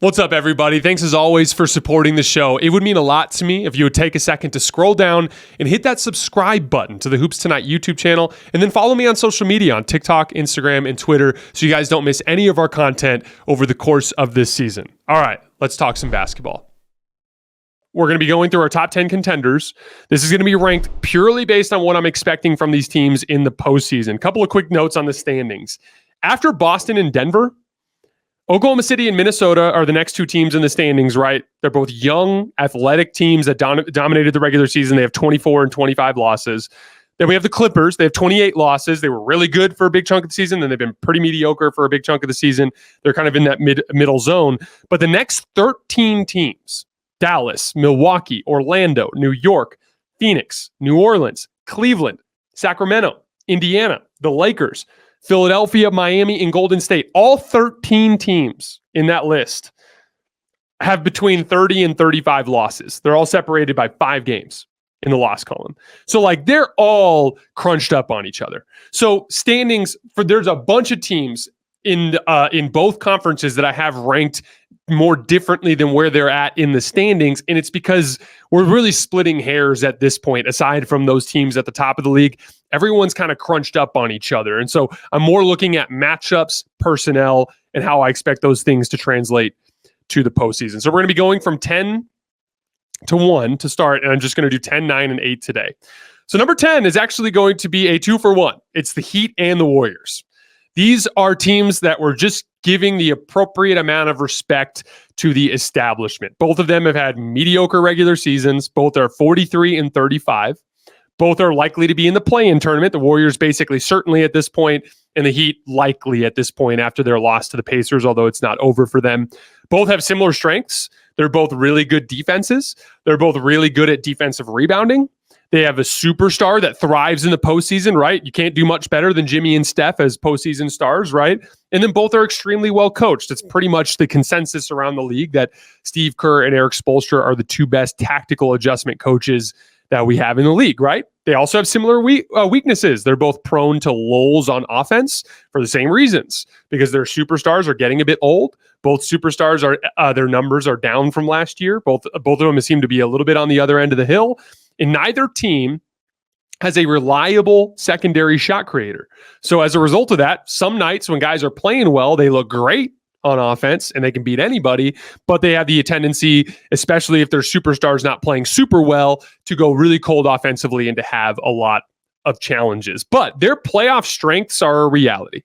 What's up, everybody? Thanks as always for supporting the show. It would mean a lot to me if you would take a second to scroll down and hit that subscribe button to the Hoops Tonight YouTube channel, and then follow me on social media on TikTok, Instagram, and Twitter so you guys don't miss any of our content over the course of this season. All right, let's talk some basketball. We're going to be going through our top 10 contenders. This is going to be ranked purely based on what I'm expecting from these teams in the postseason. Couple of quick notes on the standings. After Boston and Denver, Oklahoma City and Minnesota are the next two teams in the standings, right? They're both young, athletic teams that dominated the regular season. They have 24 and 25 losses. Then we have the Clippers. They have 28 losses. They were really good for a big chunk of the season, and they've been pretty mediocre for a big chunk of the season. They're kind of in that middle zone. But the next 13 teams, Dallas, Milwaukee, Orlando, New York, Phoenix, New Orleans, Cleveland, Sacramento, Indiana, the Lakers, Philadelphia, Miami, and Golden State, all 13 teams in that list have between 30 and 35 losses. They're all separated by 5 games in the loss column. So they're all crunched up on each other. So standings there's a bunch of teams in both conferences that I have ranked more differently than where they're at in the standings. And it's because we're really splitting hairs at this point, aside from those teams at the top of the league. Everyone's kind of crunched up on each other. And so I'm more looking at matchups, personnel, and how I expect those things to translate to the postseason. So we're going to be going from 10 to 1 to start, and I'm just going to do 10, 9, and 8 today. So number 10 is actually going to be a 2-for-1. It's the Heat and the Warriors. These are teams that were just giving the appropriate amount of respect to the establishment. Both of them have had mediocre regular seasons. Both are 43 and 35. Both are likely to be in the play-in tournament. The Warriors basically certainly at this point, and the Heat likely at this point after their loss to the Pacers, although it's not over for them. Both have similar strengths. They're both really good defenses. They're both really good at defensive rebounding. They have a superstar that thrives in the postseason, right? You can't do much better than Jimmy and Steph as postseason stars, right? And then both are extremely well coached. It's pretty much the consensus around the league that Steve Kerr and Eric Spoelstra are the two best tactical adjustment coaches that we have in the league, right? They also have similar weaknesses. They're both prone to lulls on offense for the same reasons, because their superstars are getting a bit old. Both superstars are their numbers are down from last year. Both of them seem to be a little bit on the other end of the hill. And neither team has a reliable secondary shot creator. So as a result of that, some nights when guys are playing well, they look great on offense and they can beat anybody, but they have the tendency, especially if their superstar's not playing super well, to go really cold offensively and to have a lot of challenges. But their playoff strengths are a reality.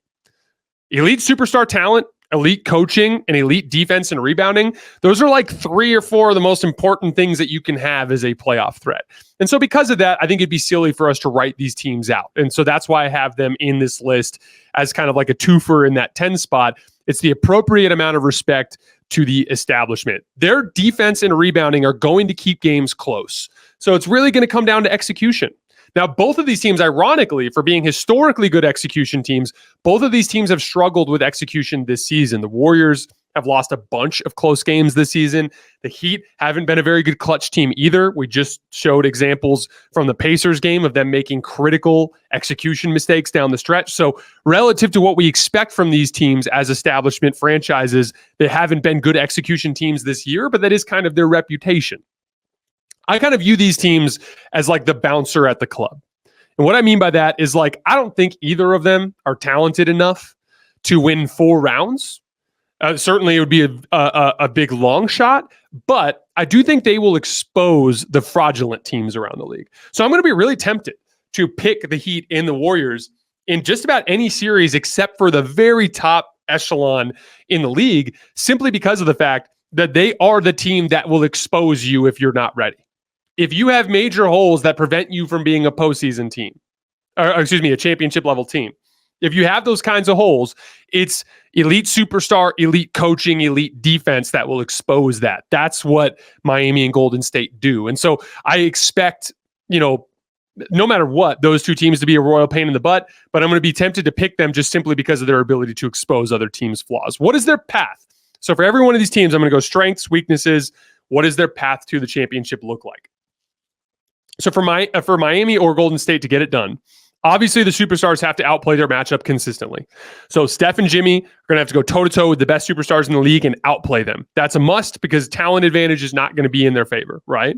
Elite superstar talent, elite coaching, and elite defense and rebounding. Those are 3 or 4 of the most important things that you can have as a playoff threat. And so because of that, I think it'd be silly for us to write these teams out. And so that's why I have them in this list as kind of like a twofer in that 10 spot. It's the appropriate amount of respect to the establishment. Their defense and rebounding are going to keep games close. So it's really going to come down to execution. Now, both of these teams, ironically, for being historically good execution teams, both of these teams have struggled with execution this season. The Warriors have lost a bunch of close games this season. The Heat haven't been a very good clutch team either. We just showed examples from the Pacers game of them making critical execution mistakes down the stretch. So relative to what we expect from these teams as establishment franchises, they haven't been good execution teams this year, but that is kind of their reputation. I kind of view these teams as the bouncer at the club. And what I mean by that is I don't think either of them are talented enough to win 4 rounds. Certainly it would be a big long shot, but I do think they will expose the fraudulent teams around the league. So I'm going to be really tempted to pick the Heat and the Warriors in just about any series except for the very top echelon in the league, simply because of the fact that they are the team that will expose you if you're not ready. If you have major holes that prevent you from being a postseason team, a championship level team, if you have those kinds of holes, it's elite superstar, elite coaching, elite defense that will expose that. That's what Miami and Golden State do. And so I expect, no matter what, those two teams to be a royal pain in the butt, but I'm going to be tempted to pick them just simply because of their ability to expose other teams' flaws. What is their path? So for every one of these teams, I'm going to go strengths, weaknesses. What does their path to the championship look like? So for Miami or Golden State to get it done, Obviously, the superstars have to outplay their matchup consistently. So Steph and Jimmy are going to have to go toe-to-toe with the best superstars in the league and outplay them. That's a must because talent advantage is not going to be in their favor, right?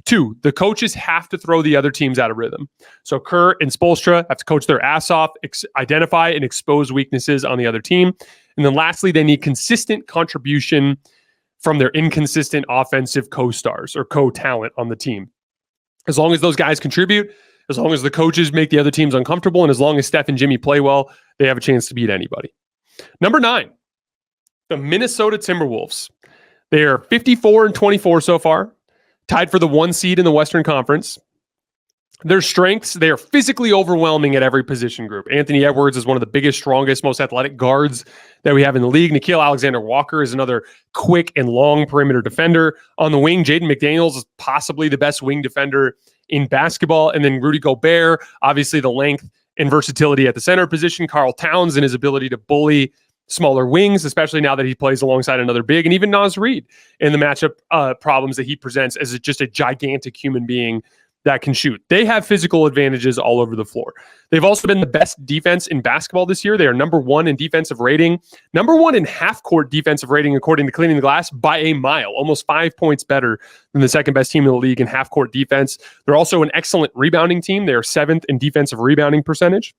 2, the coaches have to throw the other teams out of rhythm. So Kerr and Spoelstra have to coach their ass off, identify and expose weaknesses on the other team. And then lastly, they need consistent contribution from their inconsistent offensive co-stars or co-talent on the team. As long as those guys contribute, as long as the coaches make the other teams uncomfortable, and as long as Steph and Jimmy play well, they have a chance to beat anybody. Number 9, the Minnesota Timberwolves. They are 54-24 so far, tied for the 1 seed in the Western Conference. Their strengths, they are physically overwhelming at every position group. Anthony Edwards is one of the biggest, strongest, most athletic guards that we have in the league. Nickeil Alexander-Walker is another quick and long perimeter defender. On the wing, Jaden McDaniels is possibly the best wing defender in basketball. And then Rudy Gobert, obviously the length and versatility at the center position. Karl Towns and his ability to bully smaller wings, especially now that he plays alongside another big. And even Naz Reid in the matchup problems that he presents as just a gigantic human being that can shoot. They have physical advantages all over the floor. They've also been the best defense in basketball this year. They are number 1 in defensive rating, number 1 in half-court defensive rating, according to Cleaning the Glass, by a mile, almost 5 points better than the second best team in the league in half-court defense. They're also an excellent rebounding team. They are 7th in defensive rebounding percentage.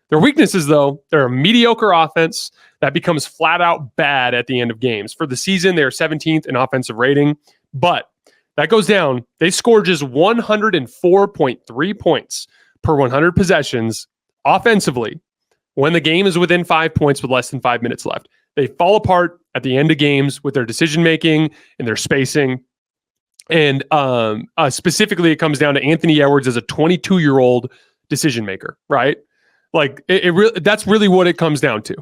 Their weaknesses, though, they're a mediocre offense that becomes flat out bad at the end of games. For the season, they are 17th in offensive rating, but that goes down. They score just 104.3 points per 100 possessions offensively when the game is within 5 points with less than 5 minutes left. They fall apart at the end of games with their decision-making and their spacing. And specifically, it comes down to Anthony Edwards as a 22-year-old decision-maker, right? Like, that's really what it comes down to.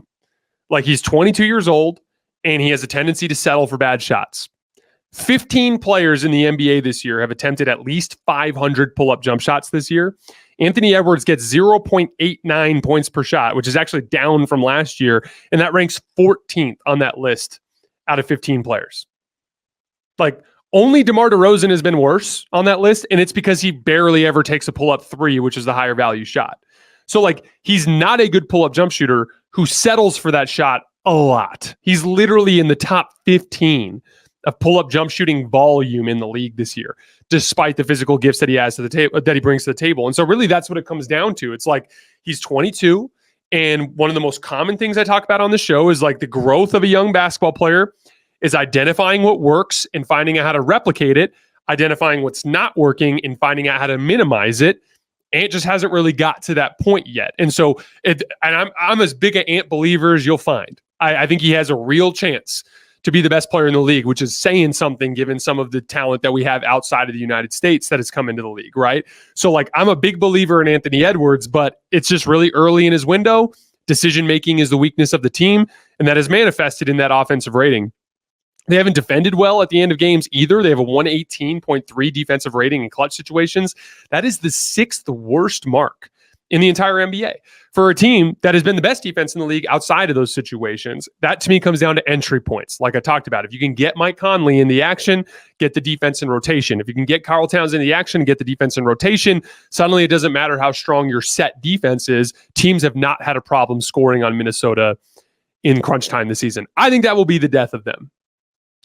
Like, he's 22 years old, and he has a tendency to settle for bad shots. 15 players in the NBA this year have attempted at least 500 pull-up jump shots this year. Anthony Edwards gets 0.89 points per shot, which is actually down from last year, and that ranks 14th on that list out of 15 players. Like, only DeMar DeRozan has been worse on that list, and it's because he barely ever takes a pull-up 3, which is the higher value shot. So, like, he's not a good pull-up jump shooter who settles for that shot a lot. He's literally in the top 15 of pull-up jump shooting volume in the league this year, despite the physical gifts that he has to the table, that he brings to the table. And so really that's what it comes down to. It's like he's 22, and one of the most common things I talk about on the show is like the growth of a young basketball player is identifying what works and finding out how to replicate it, identifying what's not working and finding out how to minimize it. Ant just hasn't really got to that point yet. And so, I'm as big an Ant believer as you'll find. I think he has a real chance to be the best player in the league, which is saying something given some of the talent that we have outside of the United States that has come into the league, right? So, like, I'm a big believer in Anthony Edwards, but it's just really early in his window. Decision-making is the weakness of the team, and that is manifested in that offensive rating. They haven't defended well at the end of games either. They have a 118.3 defensive rating in clutch situations. That is the 6th worst mark in the entire NBA for a team that has been the best defense in the league outside of those situations. That to me comes down to entry points. Like I talked about, if you can get Mike Conley in the action, get the defense in rotation. If you can get Karl Towns in the action, get the defense in rotation, suddenly it doesn't matter how strong your set defense is. Teams have not had a problem scoring on Minnesota in crunch time this season. I think that will be the death of them.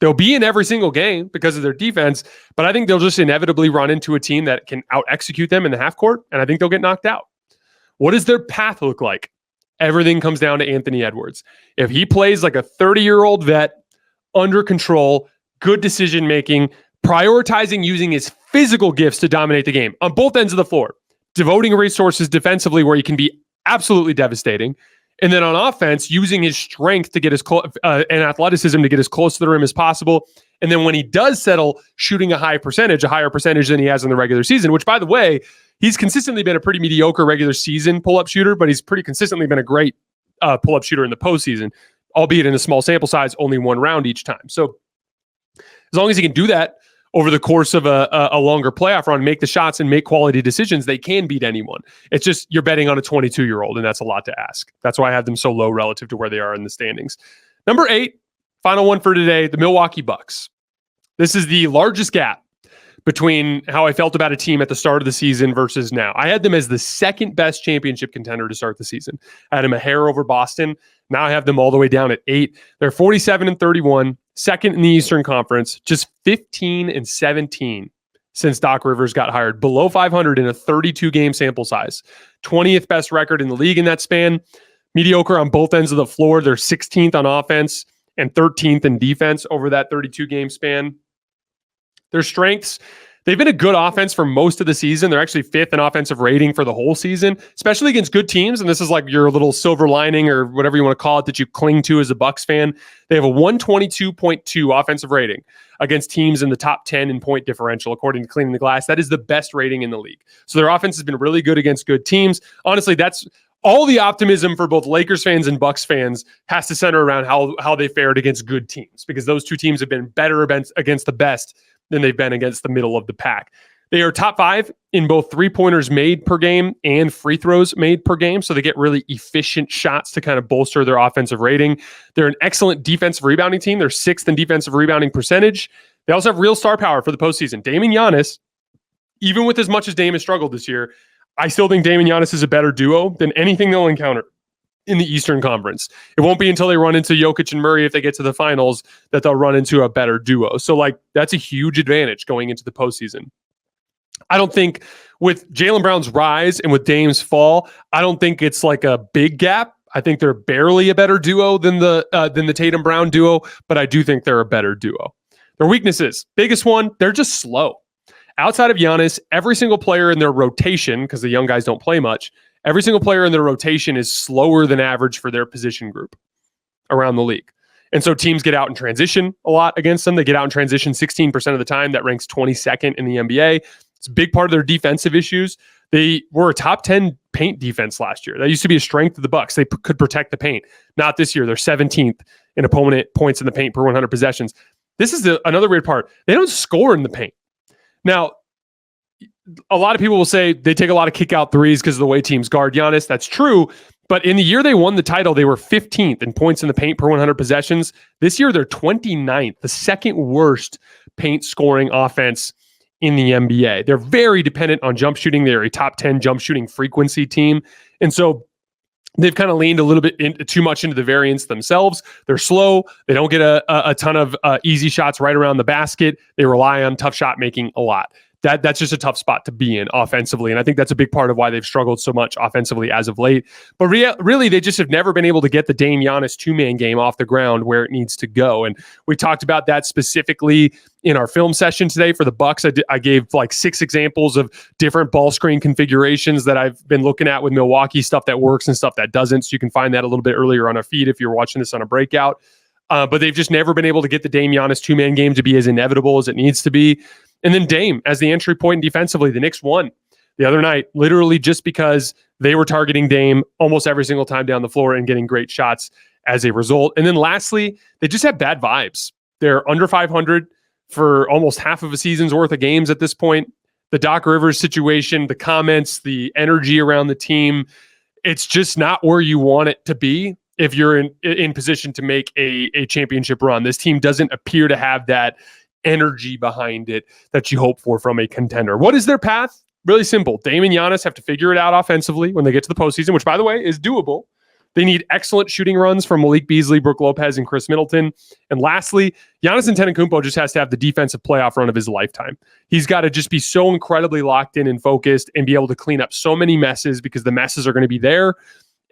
They'll be in every single game because of their defense, but I think they'll just inevitably run into a team that can out-execute them in the half court, and I think they'll get knocked out. What does their path look like? Everything comes down to Anthony Edwards. If he plays like a 30-year-old vet, under control, good decision-making, prioritizing using his physical gifts to dominate the game on both ends of the floor, devoting resources defensively where he can be absolutely devastating, and then on offense, using his strength to get as close and athleticism to get as close to the rim as possible. And then when he does settle, shooting a higher percentage than he has in the regular season, which, by the way, he's consistently been a pretty mediocre regular season pull-up shooter, but he's pretty consistently been a great pull-up shooter in the postseason, albeit in a small sample size, only one round each time. So as long as he can do that over the course of a longer playoff run, make the shots and make quality decisions, they can beat anyone. It's just you're betting on a 22-year-old, and that's a lot to ask. That's why I have them so low relative to where they are in the standings. Number 8, final one for today, the Milwaukee Bucks. This is the largest gap between how I felt about a team at the start of the season versus now. I had them as the second best championship contender to start the season. I had them a hair over Boston. Now I have them all the way down at 8. They're 47-31, second in the Eastern Conference, just 15-17 since Doc Rivers got hired, below 500 in a 32-game sample size. 20th best record in the league in that span. Mediocre on both ends of the floor. They're 16th on offense and 13th in defense over that 32-game span. Their strengths, they've been a good offense for most of the season. They're actually 5th in offensive rating for the whole season, especially against good teams. And this is like your little silver lining or whatever you want to call it that you cling to as a Bucks fan. They have a 122.2 offensive rating against teams in the top 10 in point differential, according to Cleaning the Glass. That is the best rating in the league. So their offense has been really good against good teams. Honestly, that's all the optimism for both Lakers fans and Bucks fans has to center around how they fared against good teams, because those two teams have been better against the best than they've been against the middle of the pack. They are top 5 in both three-pointers made per game and free throws made per game, so they get really efficient shots to kind of bolster their offensive rating. They're an excellent defensive rebounding team. They're 6th in defensive rebounding percentage. They also have real star power for the postseason. Damian Giannis, even with as much as Dame has struggled this year, I still think Damian Giannis is a better duo than anything they'll encounter in the Eastern Conference. It won't be until they run into Jokic and Murray if they get to the finals that they'll run into a better duo. So like that's a huge advantage going into the postseason. I don't think with Jaylen Brown's rise and with Dame's fall, I don't think it's like a big gap. I think they're barely a better duo than the Tatum Brown duo, but I do think they're a better duo. Their weaknesses, biggest one, they're just slow. Outside of Giannis, every single player in their rotation, because the young guys don't play much, every single player in their rotation is slower than average for their position group around the league. And so teams get out in transition a lot against them. They get out in transition 16% of the time. That ranks 22nd in the NBA. It's a big part of their defensive issues. They were a top 10 paint defense last year. That used to be a strength of the Bucks. They could protect the paint. Not this year. They're 17th in opponent points in the paint per 100 possessions. This is another weird part. They don't score in the paint. Now, a lot of people will say they take a lot of kick out threes because of the way teams guard Giannis. That's true. But in the year they won the title, they were 15th in points in the paint per 100 possessions. This year, they're 29th, the second worst paint scoring offense in the NBA. They're very dependent on jump shooting. They're a top 10 jump shooting frequency team. And so they've kind of leaned a little bit too much into the variance themselves. They're slow. They don't get a ton of easy shots right around the basket. They rely on tough shot making a lot. That's just a tough spot to be in offensively. And I think that's a big part of why they've struggled so much offensively as of late. But really, they just have never been able to get the Dame Giannis two-man game off the ground where it needs to go. And we talked about that specifically in our film session today for the Bucks. I gave like 6 examples of different ball screen configurations that I've been looking at with Milwaukee, stuff that works and stuff that doesn't. So you can find that a little bit earlier on our feed if you're watching this on a breakout. But they've just never been able to get the Dame Giannis two-man game to be as inevitable as it needs to be. And then Dame as the entry point defensively. The Knicks won the other night, literally just because they were targeting Dame almost every single time down the floor and getting great shots as a result. And then lastly, they just have bad vibes. They're under 500 for almost half of a season's worth of games at this point. The Doc Rivers situation, the comments, the energy around the team, it's just not where you want it to be if you're in position to make a championship run. This team doesn't appear to have that energy behind it that you hope for from a contender. What is their path? Really simple. Dame and Giannis have to figure it out offensively when they get to the postseason, which, by the way, is doable. They need excellent shooting runs from Malik Beasley, Brook Lopez, and Chris Middleton. And lastly, Giannis Antetokounmpo just has to have the defensive playoff run of his lifetime. He's got to just be so incredibly locked in and focused and be able to clean up so many messes because the messes are going to be there.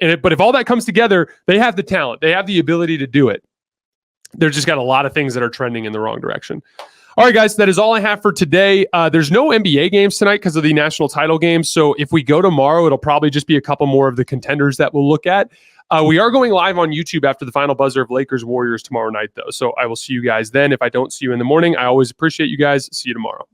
But if all that comes together, they have the talent. They have the ability to do it. They've just got a lot of things that are trending in the wrong direction. All right, guys, that is all I have for today. There's no NBA games tonight because of the national title game. So if we go tomorrow, it'll probably just be a couple more of the contenders that we'll look at. We are going live on YouTube after the final buzzer of Lakers Warriors tomorrow night, though. So I will see you guys then. If I don't see you in the morning, I always appreciate you guys. See you tomorrow.